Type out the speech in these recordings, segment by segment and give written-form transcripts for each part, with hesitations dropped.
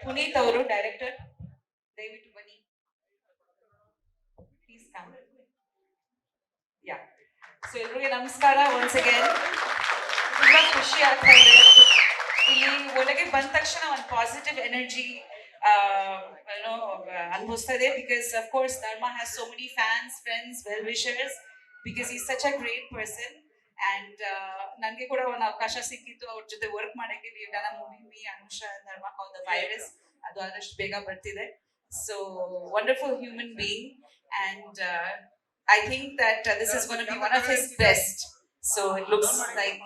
ಪುನೀತ್ ಅವರು ಡೈರೆಕ್ಟರ್, ದಯವಿಟ್ಟು ಬನ್ನಿ. Please come. ಯಾ, ಸೊ ಎಲ್ರಿಗೂ ನಮಸ್ಕಾರ. ಒನ್ಸ್ ಅಗೇನ್ ತುಂಬಾ ಖುಷಿ ಆಗ್ತಾ ಇದೆ. ಇಲ್ಲಿ ಒಳಗೆ ಬಂದ ತಕ್ಷಣ ಒಂದು ಪಾಸಿಟಿವ್ ಎನರ್ಜಿ ಅನ್ಭವಿಸ್ತಾ ಇದೆ. ಬಿಕಾಸ್ ಅಫ್ ಕೋರ್ಸ್ ಧರ್ಮ has so many fans, friends, well wishers, because is such a great person. And ನನಗೆ ಕೂಡ ಒಂದು ಅವಕಾಶ ಸಿಕ್ಕಿತ್ತು ಅವ್ರ ಜೊತೆ ವರ್ಕ್ ಮಾಡಕ್ಕೆ. Done a movie, me, Anusha, ಧರ್ಮ ಕಾಲ್ಡ್ ದ ವೈರಸ್. ಅದು ಆದಷ್ಟು ಬೇಗ ಬರ್ತಿದೆ. So wonderful human being. And I think that this is going to be one of his best. So it looks like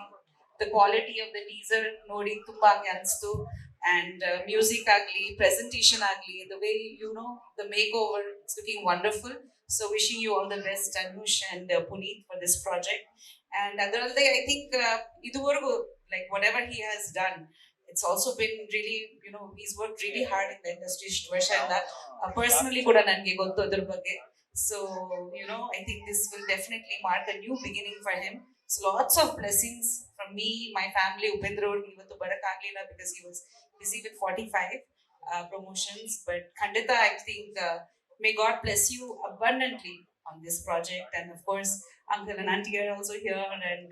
the quality of the teaser nodi tumba anstu, and music agli, presentation agli, the way the makeover, it's looking wonderful. So wishing you all the best, Anush and Puneet, for this project. And adalde I think iduvargu, like whatever he has done, it's also been really, he's worked really hard in the industry. Varsha personally kuda nange gottu adar bagge. So, I think this will definitely mark a new beginning for him. So, lots of blessings from me, my family. Upendra ivattu badakagಲಿಲ್ಲ because he was busy with 45 promotions. But Khandita, I think, may God bless you abundantly on this project. And of course, Uncle and Auntie are also here. And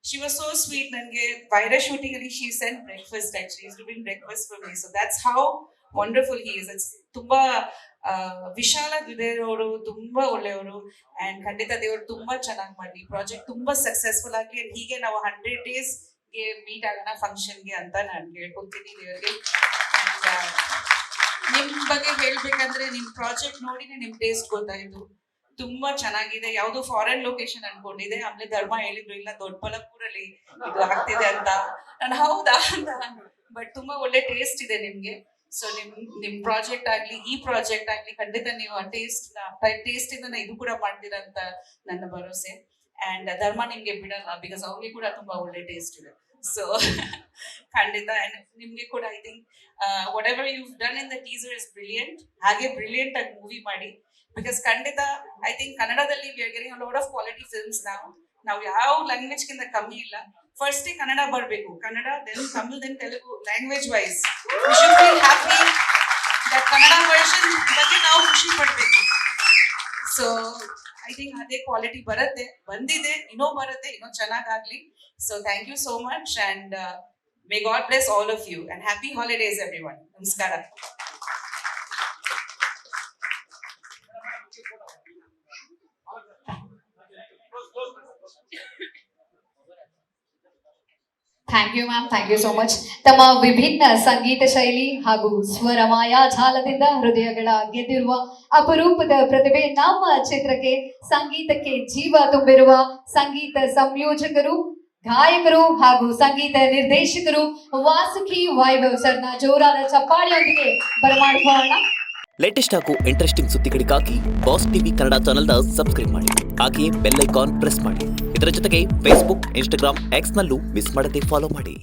she was so sweet. Nange virus shooting alli she sent breakfast. Actually, he's doing breakfast for me. So that's how wonderful he is. It's ತುಂಬಾ ವಿಶಾಲ ಹೃದಯದವರು, ತುಂಬಾ ಒಳ್ಳೆಯವರು. And ಖಂಡಿತ ದೇವರು ತುಂಬಾ ಚೆನ್ನಾಗಿ ಮಾಡಿ, project ತುಂಬಾ ಸಕ್ಸಸ್ಫುಲ್ ಆಗಲಿ. ಹೀಗೆ ನಾವು 100 days ಗೆ ಮೀಟ್ ಆಗೋಣ ಫಂಕ್ಷನ್ಗೆ ಅಂತ ನಾನು ಹೇಳ್ಕೊತೀನಿ ದೇವರಿಗೆ. ನಿಮ್ ಬಗ್ಗೆ ಹೇಳ್ಬೇಕಂದ್ರೆ ನಿಮ್ ಪ್ರಾಜೆಕ್ಟ್ ನೋಡಿನೇ ನಿಮ್ ಟೇಸ್ಟ್ ಗೊತ್ತಾಯ್ತು. ತುಂಬಾ ಚೆನ್ನಾಗಿದೆ. ಯಾವ್ದು ಫಾರಿನ್ ಲೊಕೇಶನ್ ಅನ್ಕೊಂಡಿದೆ. ಆಮೇಲೆ ಧರ್ಮ ಹೇಳಿದ್ರು ಇಲ್ಲ ದೊಡ್ಡಬಳ್ಳಾಪುರಲ್ಲಿ ಇದು ಆಗ್ತಿದೆ ಅಂತ. ನಾನು ಹೌದಾ ಅಂತ. ಬಟ್ ತುಂಬಾ ಒಳ್ಳೆ ಟೇಸ್ಟ್ ಇದೆ ನಿಮ್ಗೆ. ಸೊ ನಿಮ್ ಪ್ರಾಜೆಕ್ಟ್ ಆಗ್ಲಿ, ಈ ಪ್ರಾಜೆಕ್ಟ್ ಆಗ್ಲಿ, ಖಂಡಿತ ನೀವು ಆ ಟೇಸ್ಟ್ ಇಂದ ಇದು ಕೂಡ ಮಾಡ್ತೀರಾ ಅಂತ ನನ್ನ ಭರವಸೆ. ಅಂಡ್ ಧರ್ಮ ನಿಮ್ಗೆ ಬಿಡಲ್ಲ, ಬಿಕಾಸ್ ಅವ್ರಿಗೆ ಕೂಡ ತುಂಬಾ ಒಳ್ಳೆ ಟೇಸ್ಟ್ ಇದೆ. ಸೊ ಖಂಡಿತ. ಅಂಡ್ ನಿಮ್ಗೆ ಕೂಡ I think whatever you done in the teaser is brilliant. ಹಾಗೆ ಬ್ರಿಲಿಯಂಟ್ ಆಗಿ ಮೂವಿ ಮಾಡಿ. ಬಿಕಾಸ್ ಖಂಡಿತ ಐ ಥಿಂಕ್ ಕನ್ನಡದಲ್ಲಿ we are getting a lot of quality films. ನಾವು ಯಾವ ಲ್ಯಾಂಗ್ವೇಜ್ ಗಿಂತ ಕಮ್ಮಿ ಇಲ್ಲ. ಫಸ್ಟ್ ಕನ್ನಡ ಬರಬೇಕು, Kannada, then Tamil, then Telugu. Language wise we should be happy that Kannada version ಬಗ್ಗೆ ನಾವು ಖುಷಿ ಪಡ್ಬೇಕು. ಸೊ ಐ ಥಿಂಕ್ ಅದೇ ಕ್ವಾಲಿಟಿ ಬರುತ್ತೆ, ಬಂದಿದೆ, ಇನ್ನೂ ಬರುತ್ತೆ, ಇನ್ನೂ ಚೆನ್ನಾಗಾಗ್ಲಿ. So thank you so much. And may God bless all of you and happy holidays everyone. ನಮಸ್ಕಾರ. Thank you ma'am, thank you so much. ತಮ್ಮ ವಿಭಿನ್ನ ಸಂಗೀತ ಶೈಲಿ ಹಾಗೂ ಸ್ವರ ಮಾಯಾಜಾಲದಿಂದ ಹೃದಯಗಳ ಗೆದ್ದಿರುವ ಅಪರೂಪದ ಪ್ರತಿಭೆ, ನಮ್ಮ ಚಿತ್ರಕ್ಕೆ ಸಂಗೀತಕ್ಕೆ ಜೀವ ತುಂಬಿರುವ ಸಂಗೀತ ಸಂಯೋಜಕರು, ಗಾಯಕರು ಹಾಗೂ ಸಂಗೀತ ನಿರ್ದೇಶಕರು ವಾಸುಕಿ ವೈಭವ್ ಸರ್ನ ಜೋರಾದ ಚಪ್ಪಾಳೆಯೊಂದಿಗೆ ಬರಮಾಡಿಕೊಳ್ಳೋಣ. ಲೇಟೆಸ್ಟ್ ಹಾಗೂ ಇಂಟ್ರೆಸ್ಟಿಂಗ್ ಸುದ್ದಿಗಳಿಗಾಗಿ ಬಾಸ್ ಟಿವಿ ಕನ್ನಡ ಚಾನೆಲ್ನ ಸಬ್ಸ್ಕ್ರೈಬ್ ಮಾಡಿ. ಹಾಗೆಯೇ ಬೆಲ್ ಐಕಾನ್ ಪ್ರೆಸ್ ಮಾಡಿ. ಇದರ ಜೊತೆಗೆ ಫೇಸ್ಬುಕ್, ಇನ್ಸ್ಟಾಗ್ರಾಮ್, ಎಕ್ಸ್ನಲ್ಲೂ ಮಿಸ್ ಮಾಡದೆ ಫಾಲೋ ಮಾಡಿ.